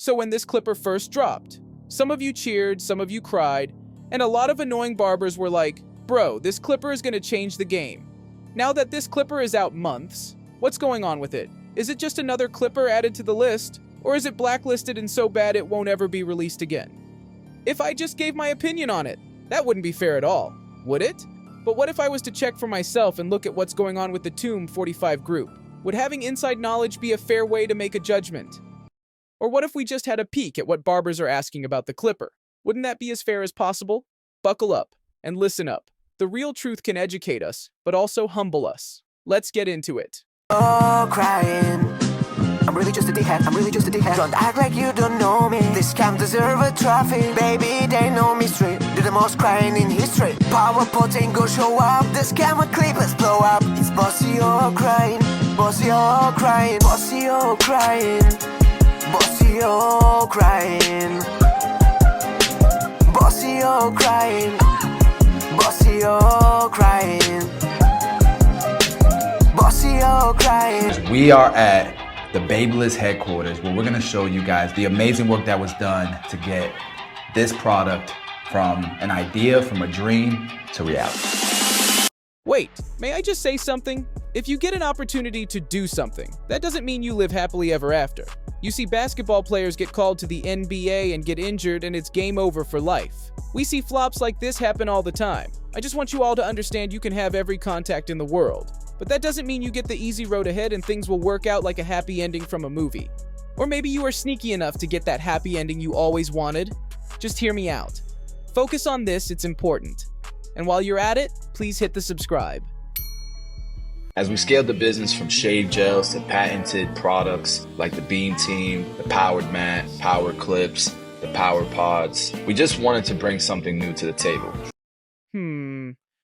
So when this clipper first dropped, some of you cheered, some of you cried, and a lot of annoying barbers were like, bro, this clipper is gonna change the game. Now that this clipper is out months, what's going on with it? Is it just another clipper added to the list? Or is it blacklisted and so bad it won't ever be released again? If I just gave my opinion on it, that wouldn't be fair at all, would it? But what if I was to check for myself and look at what's going on with the TPOB 45 group? Would having inside knowledge be a fair way to make a judgment? Or what if we just had a peek at what barbers are asking about the clipper? Wouldn't that be as fair as possible? Buckle up and listen up. The real truth can educate us, but also humble us. Let's get into it. Oh, crying. I'm really just a dickhead. Don't act like you don't know me. This camp deserve a trophy. Baby, they know me straight. They're the most crying in history. Power potent, go show up. This camera clip, let's blow up. It's bossy, oh crying. Bossy, oh crying. Bossy, oh crying. Bossy, oh crying. Bossy, oh crying. Bossy, oh crying. Bossy, oh crying. We are at the Babyliss headquarters where we're going to show you guys the amazing work that was done to get this product from an idea, from a dream to reality. Wait, may I just say something? If you get an opportunity to do something, that doesn't mean you live happily ever after. You see basketball players get called to the NBA and get injured and it's game over for life. We see flops like this happen all the time. I just want you all to understand you can have every contact in the world. But that doesn't mean you get the easy road ahead and things will work out like a happy ending from a movie. Or maybe you are sneaky enough to get that happy ending you always wanted. Just hear me out. Focus on this, it's important. And while you're at it, please hit the subscribe. As we scaled the business from shave gels to patented products like the Beam Team, the Powered Mat, Power Clips, the Power Pods, we just wanted to bring something new to the table.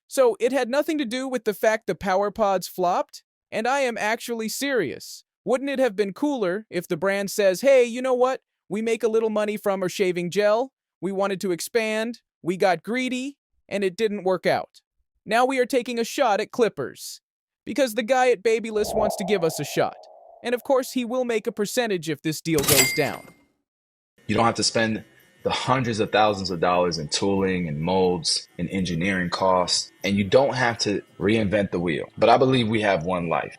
So it had nothing to do with the fact the Power Pods flopped? And I am actually serious. Wouldn't it have been cooler if the brand says, hey, you know what? We make a little money from our shaving gel. We wanted to expand. We got greedy. And it didn't work out. Now we are taking a shot at clippers. Because the guy at Babyliss wants to give us a shot. And of course, he will make a percentage if this deal goes down. You don't have to spend the hundreds of thousands of dollars in tooling and molds and engineering costs, and you don't have to reinvent the wheel. But I believe we have one life.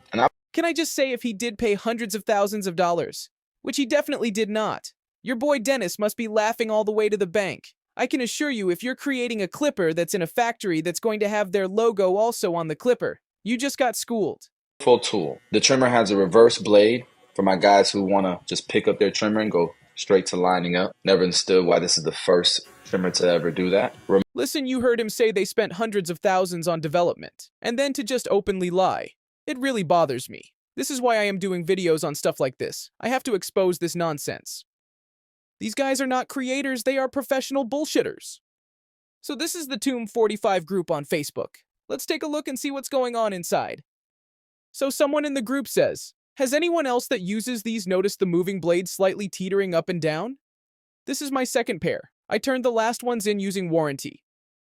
Can I just say if he did pay hundreds of thousands of dollars? Which he definitely did not. Your boy Dennis must be laughing all the way to the bank. I can assure you if you're creating a clipper that's in a factory that's going to have their logo also on the clipper, you just got schooled. Full tool. The trimmer has a reverse blade for my guys who want to just pick up their trimmer and go straight to lining up. Never understood why this is the first trimmer to ever do that. Listen, you heard him say they spent hundreds of thousands on development, and then to just openly lie. It really bothers me. This is why I am doing videos on stuff like this. I have to expose this nonsense. These guys are not creators, they are professional bullshitters. So this is the TPOB 45 group on Facebook. Let's take a look and see what's going on inside. So someone in the group says, has anyone else that uses these noticed the moving blades slightly teetering up and down? This is my second pair. I turned the last ones in using warranty.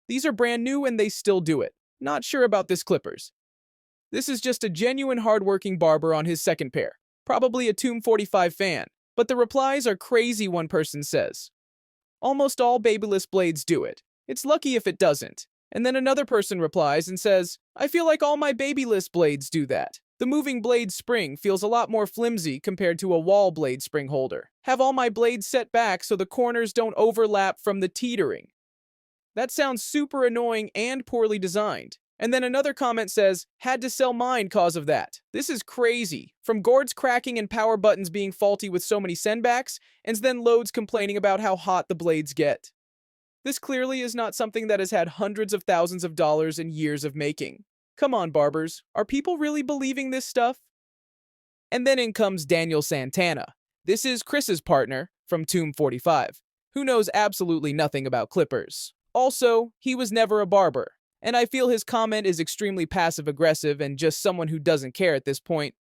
These are brand new and they still do it. Not sure about this clippers. This is just a genuine hardworking barber on his second pair. Probably a TPOB 45 fan. But the replies are crazy, one person says. Almost all Babyliss blades do it. It's lucky if it doesn't. And then another person replies and says, I feel like all my Babyliss blades do that. The moving blade spring feels a lot more flimsy compared to a wall blade spring holder. Have all my blades set back so the corners don't overlap from the teetering. That sounds super annoying and poorly designed. And then another comment says, had to sell mine cause of that. This is crazy. From gourds cracking and power buttons being faulty with so many sendbacks, and then loads complaining about how hot the blades get. This clearly is not something that has had hundreds of thousands of dollars and years of making. Come on, barbers. Are people really believing this stuff? And then in comes Daniel Santana. This is Chris's partner from TPOB 45, who knows absolutely nothing about clippers. Also, he was never a barber. And I feel his comment is extremely passive-aggressive and just someone who doesn't care at this point.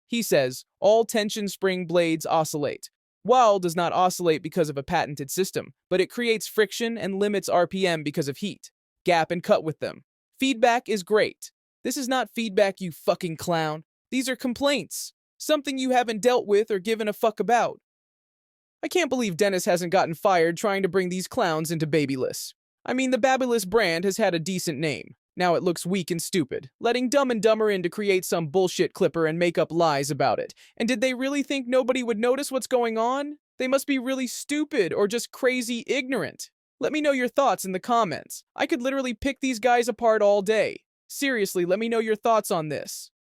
He says, all tension spring blades oscillate. Wall does not oscillate because of a patented system, but it creates friction and limits RPM because of heat. Gap and cut with them. Feedback is great. This is not feedback, you fucking clown. These are complaints. Something you haven't dealt with or given a fuck about. I can't believe Dennis hasn't gotten fired trying to bring these clowns into Babyliss. I mean, the Babyliss brand has had a decent name. Now it looks weak and stupid, letting Dumb and Dumber in to create some bullshit clipper and make up lies about it. And did they really think nobody would notice what's going on? They must be really stupid or just crazy ignorant. Let me know your thoughts in the comments. I could literally pick these guys apart all day. Seriously, let me know your thoughts on this.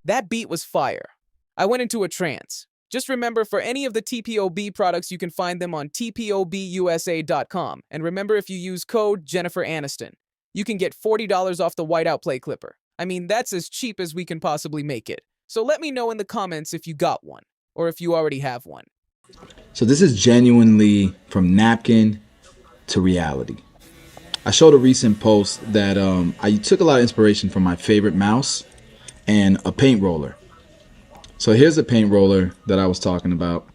That beat was fire. I went into a trance. Just remember, for any of the TPOB products, you can find them on TPOBUSA.com. And remember, if you use code Jennifer Aniston, you can get $40 off the whiteout play clipper. I mean, that's as cheap as we can possibly make it. So let me know in the comments if you got one, or if you already have one. So this is genuinely from napkin to reality. I showed a recent post that I took a lot of inspiration from my favorite mouse and a paint roller. So here's a paint roller that I was talking about.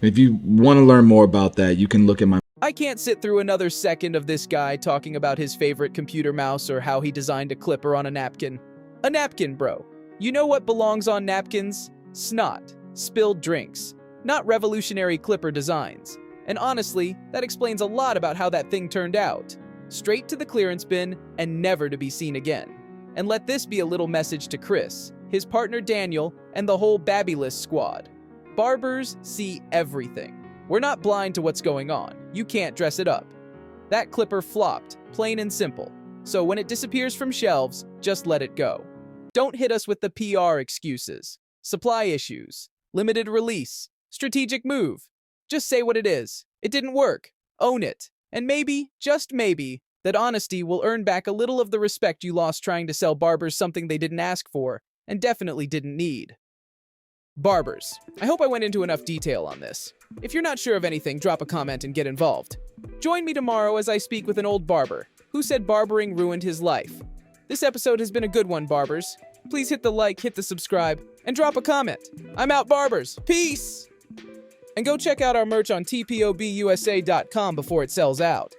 If you want to learn more about that, you can look at my... I can't sit through another second of this guy talking about his favorite computer mouse or how he designed a clipper on a napkin. A napkin, bro. You know what belongs on napkins? Snot, spilled drinks, not revolutionary clipper designs. And honestly, that explains a lot about how that thing turned out. Straight to the clearance bin and never to be seen again. And let this be a little message to Chris, his partner Daniel, and the whole Babyliss squad. Barbers see everything. We're not blind to what's going on. You can't dress it up. That clipper flopped, plain and simple. So when it disappears from shelves, just let it go. Don't hit us with the PR excuses, supply issues, limited release, strategic move. Just say what it is. It didn't work. Own it. And maybe, just maybe, that honesty will earn back a little of the respect you lost trying to sell barbers something they didn't ask for, and definitely didn't need. Barbers. I hope I went into enough detail on this. If you're not sure of anything, drop a comment and get involved. Join me tomorrow as I speak with an old barber who said barbering ruined his life. This episode has been a good one, barbers. Please hit the like, hit the subscribe, and drop a comment. I'm out, barbers. Peace! And go check out our merch on TPOBUSA.com before it sells out.